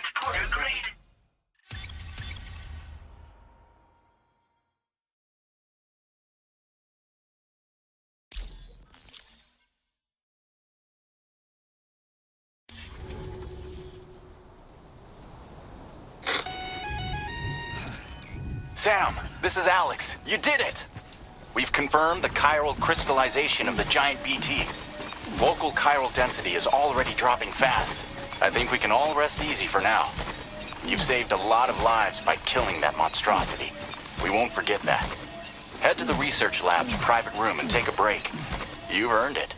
current porter grade. Sam, this is Alex. You did it! We've confirmed the chiral crystallization of the giant BT. Local chiral density is already dropping fast. I think we can all rest easy for now. You've saved a lot of lives by killing that monstrosity. We won't forget that. Head to the research lab's private room and take a break. You've earned it.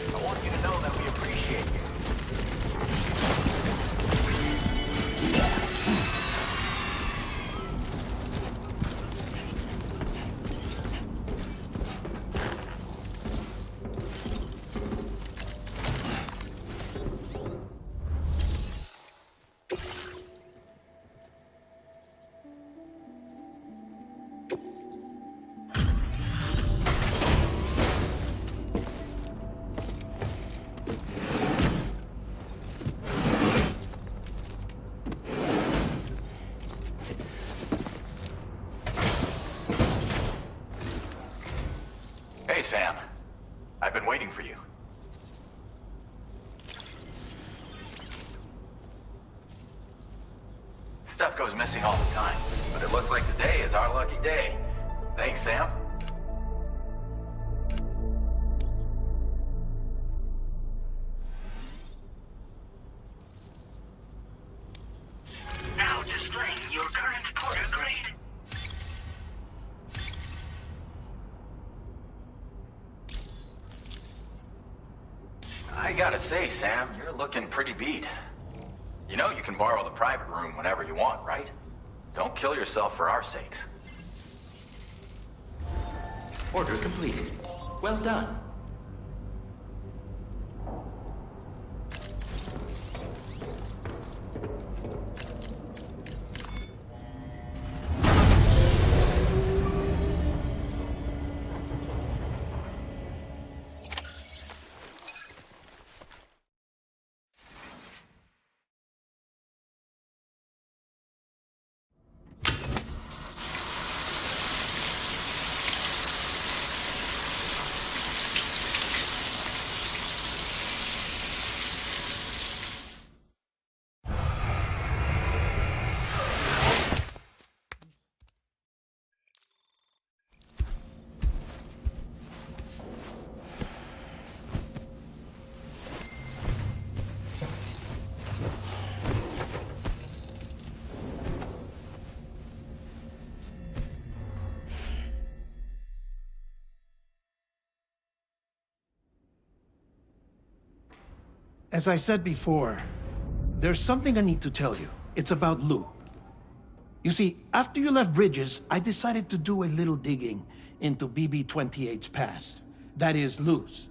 I want you to know that we appreciate you. Hey, Sam. I've been waiting for you. Stuff goes missing all the time, but it looks like today is our lucky day. Thanks, Sam. Now displaying your current porter grade. I gotta say, Sam, you're looking pretty beat. You know you can borrow the private room whenever you want, right? Don't kill yourself for our sakes. Order completed. Well done. As I said before, there's something I need to tell you. It's about Lou. You see, after you left Bridges, I decided to do a little digging into BB-28's past. That is, Lou's.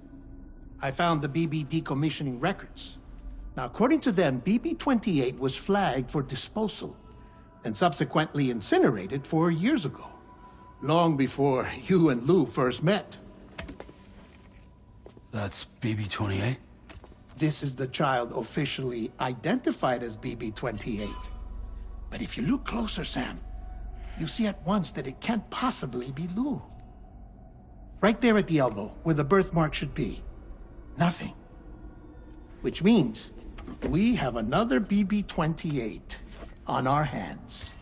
I found the BB decommissioning records. Now, according to them, BB-28 was flagged for disposal and subsequently incinerated 4 years ago, long before you and Lou first met. That's BB-28? This is the child officially identified as BB-28. But if you look closer, Sam, you see at once that it can't possibly be Lou. Right there at the elbow, where the birthmark should be. Nothing. Which means we have another BB-28 on our hands.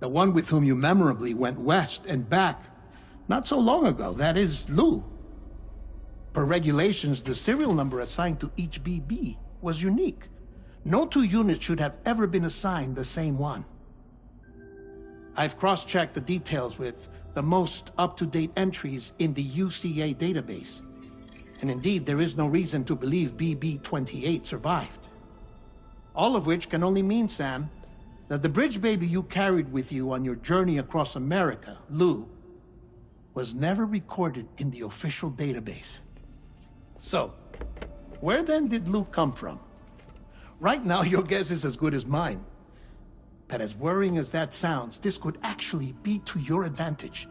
The one with whom you memorably went west and back not so long ago, that is Lou. Per regulations, the serial number assigned to each BB was unique. No two units should have ever been assigned the same one. I've cross-checked the details with the most up-to-date entries in the UCA database. And indeed, there is no reason to believe BB-28 survived. All of which can only mean, Sam, that the bridge baby you carried with you on your journey across America, Lou, was never recorded in the official database. So, where then did Lou come from? Right now, your guess is as good as mine. But as worrying as that sounds, this could actually be to your advantage.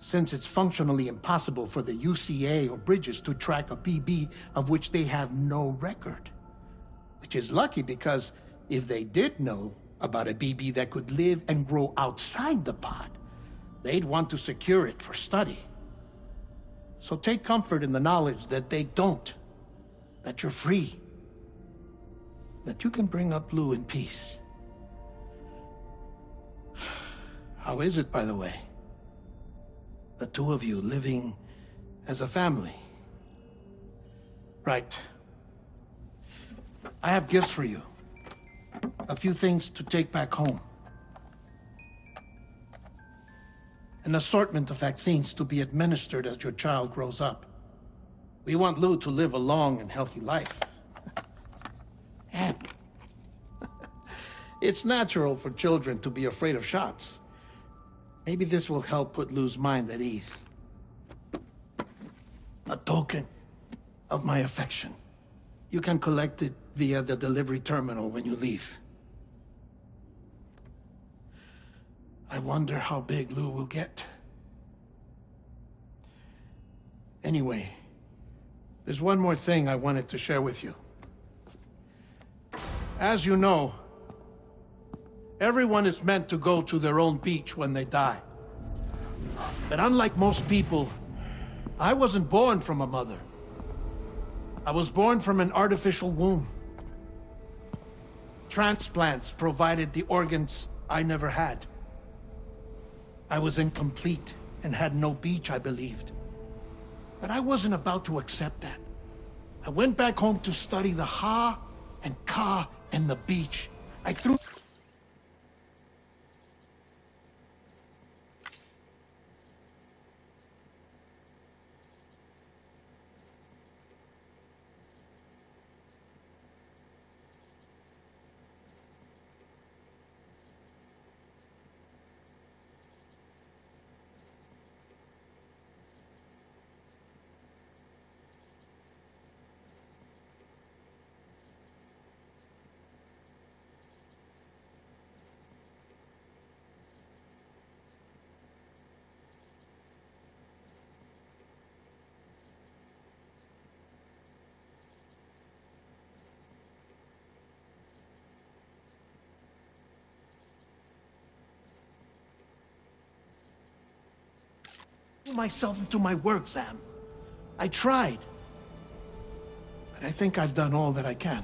Since it's functionally impossible for the UCA or Bridges to track a BB of which they have no record. Which is lucky because if they did know about a BB that could live and grow outside the pod, they'd want to secure it for study. So take comfort in the knowledge that they don't, that you're free, that you can bring up Lou in peace. How is it, by the way? The two of you living as a family. Right. I have gifts for you. A few things to take back home. An assortment of vaccines to be administered as your child grows up. We want Lou to live a long and healthy life. And it's natural for children to be afraid of shots. Maybe this will help put Lou's mind at ease. A token of my affection. You can collect it via the delivery terminal when you leave. I wonder how big Lou will get. Anyway, there's one more thing I wanted to share with you. As you know, everyone is meant to go to their own beach when they die. But unlike most people, I wasn't born from a mother. I was born from an artificial womb. Transplants provided the organs I never had. I was incomplete and had no beach, I believed. But I wasn't about to accept that. I went back home to study the Ha and Ka and the beach. I threw... myself into my work, Sam. I tried. But I think I've done all that I can.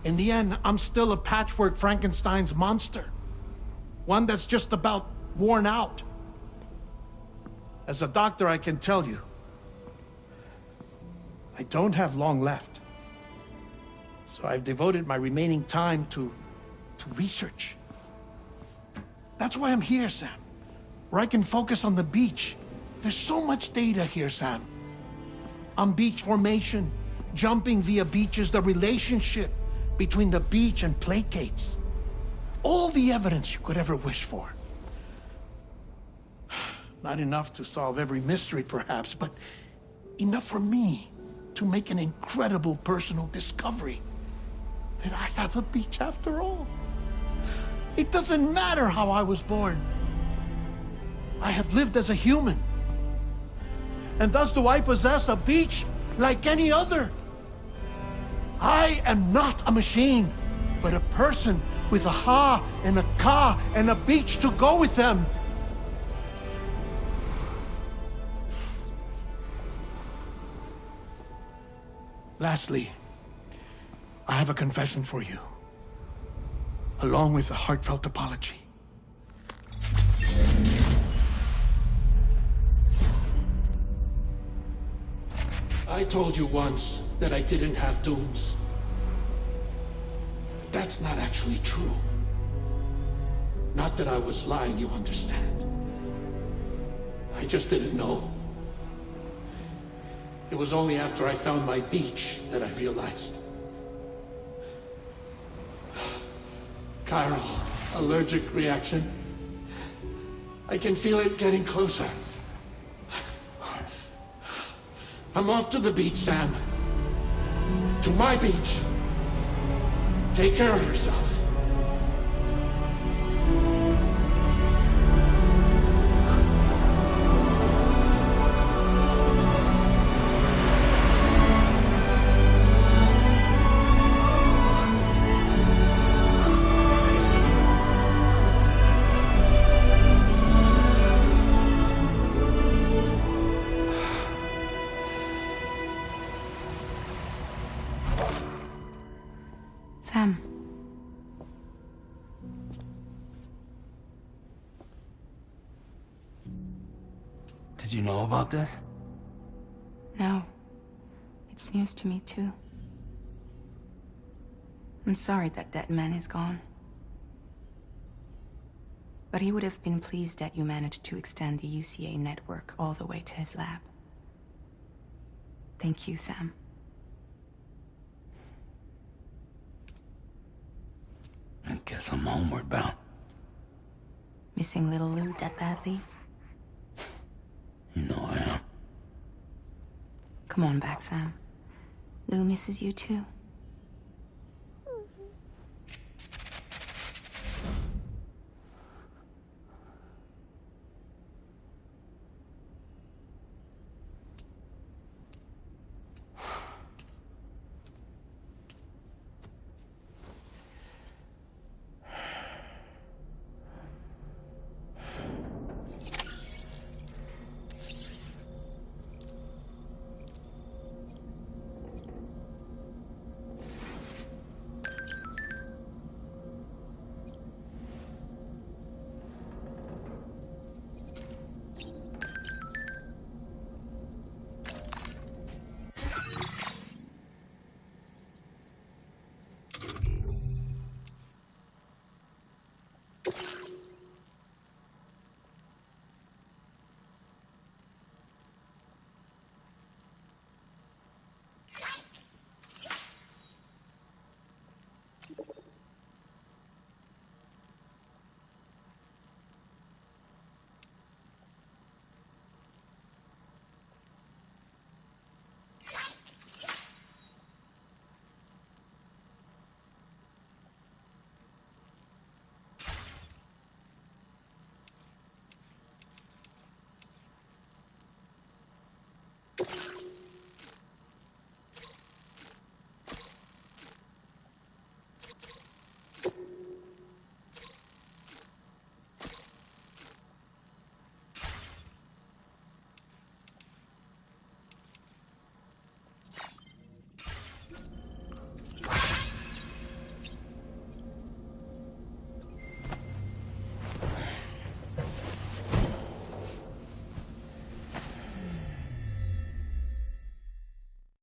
In the end, I'm still a patchwork Frankenstein's monster. One that's just about worn out. As a doctor, I can tell you, I don't have long left. So I've devoted my remaining time to research. That's why I'm here, Sam. Where I can focus on the beach. There's so much data here, Sam. On beach formation, jumping via beaches, the relationship between the beach and placates. All the evidence you could ever wish for. Not enough to solve every mystery, perhaps, but enough for me to make an incredible personal discovery. That I have a beach after all. It doesn't matter how I was born. I have lived as a human. And thus do I possess a beach like any other. I am not a machine, but a person with a ha and a ka and a beach to go with them. Lastly, I have a confession for you, along with a heartfelt apology. I told you once that I didn't have dooms. But that's not actually true. Not that I was lying, you understand. I just didn't know. It was only after I found my beach that I realized. Chiral, allergic reaction. I can feel it getting closer. I'm off to the beach, Sam. To my beach. Take care of yourself. Sam. Did you know about this? No. It's news to me, too. I'm sorry that Deadman is gone. But he would have been pleased that you managed to extend the UCA network all the way to his lab. Thank you, Sam. I guess I'm homeward bound. Missing little Lou that badly? You know I am. Come on back, Sam. Lou misses you too.